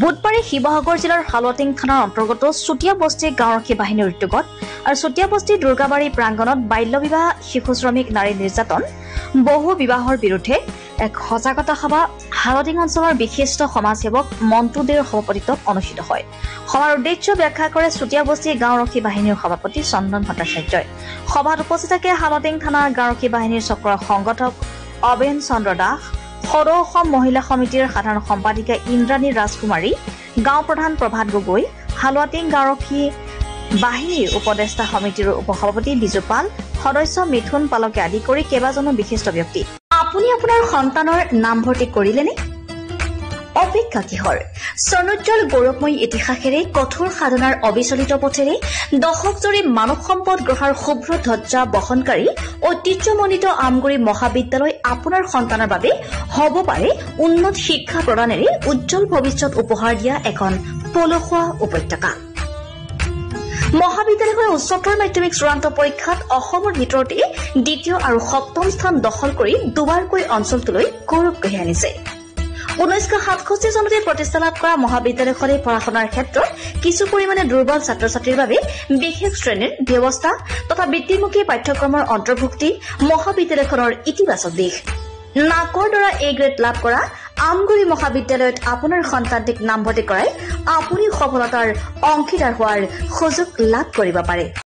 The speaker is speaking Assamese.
বুধবাৰে শিৱসাগৰ জিলাৰ হালুৱাটিং থানাৰ অন্তৰ্গত চুতীয়া বস্তি গাঁওৰক্ষী বাহিনীৰ উদ্যোগত আৰু চুতীয়া বস্তি দুৰ্গাবাৰী প্ৰাংগণত বাল্য বিবাহ শিশু শ্ৰমিক নাৰী নিৰ্যাতন বহু বিবাহৰ বিৰুদ্ধে এক সজাগতা সভা হালুৱাটিং অঞ্চলৰ বিশিষ্ট সমাজসেৱক মন্টু দেৰ সভাপতিত্বত অনুষ্ঠিত হয়। সভাৰ উদ্দেশ্য ব্যাখ্যা কৰে চুতীয়া বস্তি গাঁওৰক্ষী বাহিনীৰ সভাপতি চন্দন ভট্টাচাৰ্যই। সভাত উপস্থিত থাকে হালুৱাটিং থানাৰ গাঁওৰক্ষী বাহিনীৰ চক্ৰৰ সংগঠক অবেন চন্দ্ৰ দাস, সদৌ অসম মহিলা সমিতিৰ সাধাৰণ সম্পাদিকা ইন্দ্ৰাণী ৰাজকুমাৰী, গাঁও প্ৰধান প্ৰভাত গগৈ, হালুৱাটিং গাঁওৰক্ষী বাহিনীৰ উপদেষ্টা সমিতিৰ উপসভাপতি বিজু পাল, সদস্য মিথুন পালকে আদি কৰি কেইবাজনো বিশিষ্ট ব্যক্তি। আপুনি আপোনাৰ সন্তানৰ নামভৰ্তি কৰিলেনে? অপেক্ষা কিহৰ? স্বৰ্ণোজ্জ্বল গৌৰৱময়ী ইতিহাসেৰে কঠোৰ সাধনাৰ অবিচলিত পথেৰে দশকজুৰি মানৱ সম্পদ গঢ়াৰ শুভ্ৰ ধ্বজা বহনকাৰী ঐতিহ্যমণ্ডিত আমগুৰি মহাবিদ্যালয় আপোনাৰ সন্তানৰ বাবে হ'ব পাৰে উন্নত শিক্ষা প্ৰদানেৰে উজ্জ্বল ভৱিষ্যত উপহাৰ দিয়া এখন পলসুৱা উপত্যকা। মহাবিদ্যালয়খনে উচ্চতৰ মাধ্যমিক চূড়ান্ত পৰীক্ষাত অসমৰ ভিতৰতে দ্বিতীয় আৰু সপ্তম স্থান দখল কৰি দুবাৰকৈ অঞ্চলটোলৈ গৌৰৱ কঢ়িয়াই আনিছে। 1967 চনতে প্ৰতিষ্ঠা লাভ কৰা মহাবিদ্যালয়খনে পঢ়া শুনাৰ ক্ষেত্ৰত কিছু পৰিমাণে দুৰ্বল ছাত্ৰ ছাত্ৰীৰ বাবে বিশেষ শ্ৰেণীৰ ব্যৱস্থা তথা বৃত্তিমুখী পাঠ্যক্ৰমৰ অন্তৰ্ভুক্তি মহাবিদ্যালয়খনৰ ইতিবাচক দিশ। নাকৰ দ্বাৰা এ গ্ৰেড লাভ কৰা আমগুৰি মহাবিদ্যালয়ত আপোনাৰ সন্তানটিক নামভৰ্তি কৰাই আপুনি সফলতাৰ অংশীদাৰ হোৱাৰ সুযোগ লাভ কৰিব পাৰে।